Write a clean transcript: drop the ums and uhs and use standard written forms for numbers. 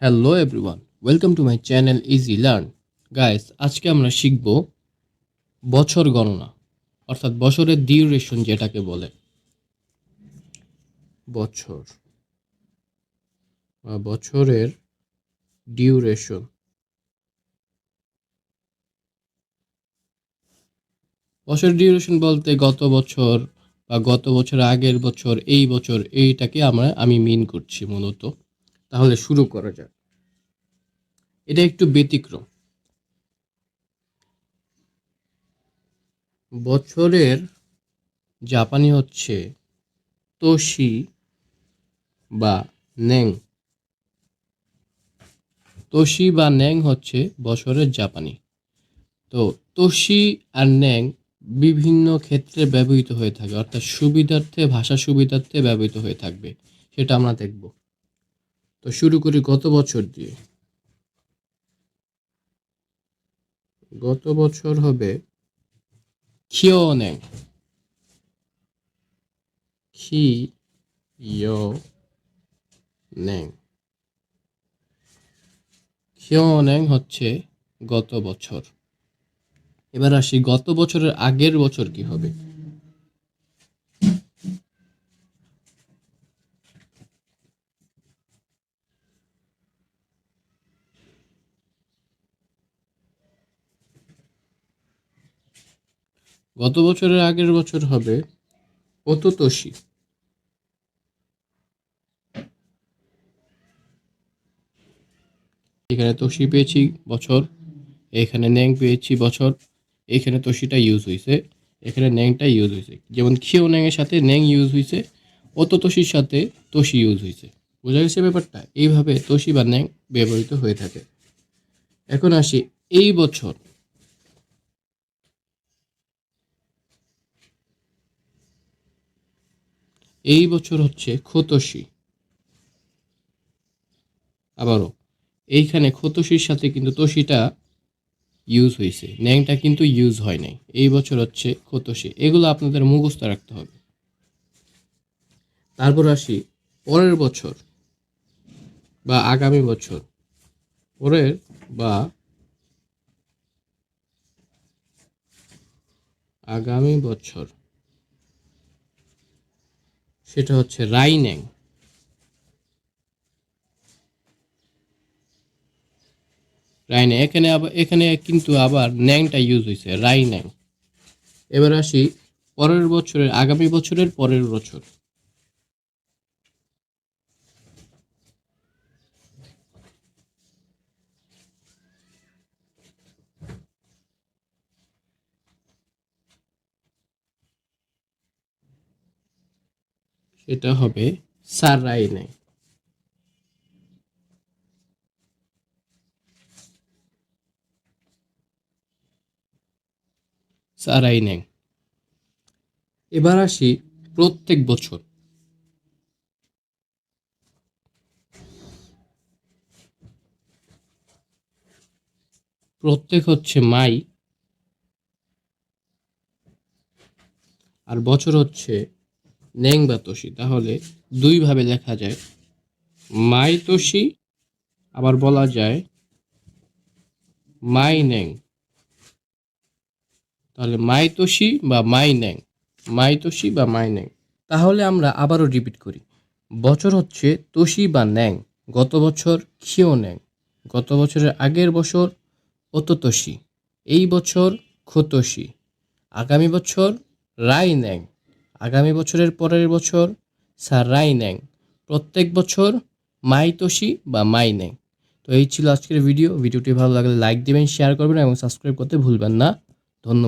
Hello everyone, welcome to my channel easy learn. Guys, আজকে আমরা শিখব বছর গণনা, অর্থাৎ বছরের ডিউরেশন যেটাকে বলে। বছর বা বছরের ডিউরেশন। বছরের ডিউরেশন বলতে গত বছর বা গত বছর আগের বছর, এই বছর, এইটাকে আমি মিন করছি মূলত। তাহলে শুরু করা যাক। এটা একটু ব্যতিক্রম। বছরের জাপানি হচ্ছে তোশি বা নেং। তোশি বা ন্যাং হচ্ছে বছরের জাপানি। তো তোশি আর ন্যাং বিভিন্ন ক্ষেত্রে ব্যবহৃত হয়ে থাকে, অর্থাৎ সুবিধার্থে, ভাষা সুবিধার্থে ব্যবহৃত হয়ে থাকবে, সেটা আমরা দেখব। তো শুরু করি গত বছর দিয়ে। গত বছর হবে খিও ন্যাং। খিও ন্যাং। খিও ন্যাং হচ্ছে গত বছর। এবার আসি গত বছরের আগের বছর কি হবে। গত বছরের আগের বছর হবে ওতোতোশি। এখানে তোশি পেয়েছি বছর, এখানে ন্যাং পেয়েছি বছর, এখানে তোশিটা ইউজ হয়েছে, এখানে ন্যাংটা ইউজ হয়েছে। যেমন খিও ন্যাংয়ের সাথে ন্যাং ইউজ হয়েছে, অত তোশির সাথে তোশি ইউজ হয়েছে। বোঝা গেছে ব্যাপারটা? এইভাবে তোশি বা ন্যাং ব্যবহৃত হয়ে থাকে। এখন আসি এই বছর। এই বছর হচ্ছে খোতোশি। আবারও এইখানে খোতোশির সাথে কিন্তু তোশিটা ইউজ হয়েছে, ন্যাংটা কিন্তু ইউজ হয় নাই। এই বছর হচ্ছে খোতোশি। এগুলো আপনাদের মুখস্থ রাখতে হবে। তারপর আসি পরের বছর বা আগামী বছর। পরের বা আগামী বছর, সেটা হচ্ছে রাইন্যাং। রাইন্যাং এখানে কিন্তু আবার ন্যাংটা ইউজ হয়েছে, রাইন্যাং। এবার আসি পরের বছরের, আগামী বছরের পরের বছর। সেটা হবে সারাইন্যাং। সারাইন্যাং। এবার আসি প্রত্যেক বছর। প্রত্যেক হচ্ছে মাই, আর বছর হচ্ছে ন্যাং বা তোশি। তাহলে দুইভাবে লেখা যায়, মাই তোশি, আবার বলা যায় মাই ন্যাং। তাহলে মাই তোশি বা মাই ন্যাং, মাই তোশি বা মাই ন্যাং। তাহলে আমরা আবারও রিপিট করি। বছর হচ্ছে তোশি বা ন্যাং। গত বছর খিও ন্যাং। গত বছরের আগের বছর ওতোতোশি। এই বছর খোতোশি। আগামী বছর রাই ন্যাং। আগামী বছরের পরের বছর সারাই ন্যাং। প্রত্যেক বছর মাই তোশি বা মাই ন্যাং। তো এই ছিল আজকের ভিডিওটি ভালো লাগলে লাইক দিবেন, শেয়ার করবেন এবং সাবস্ক্রাইব করতে ভুলবেন না। ধন্যবাদ।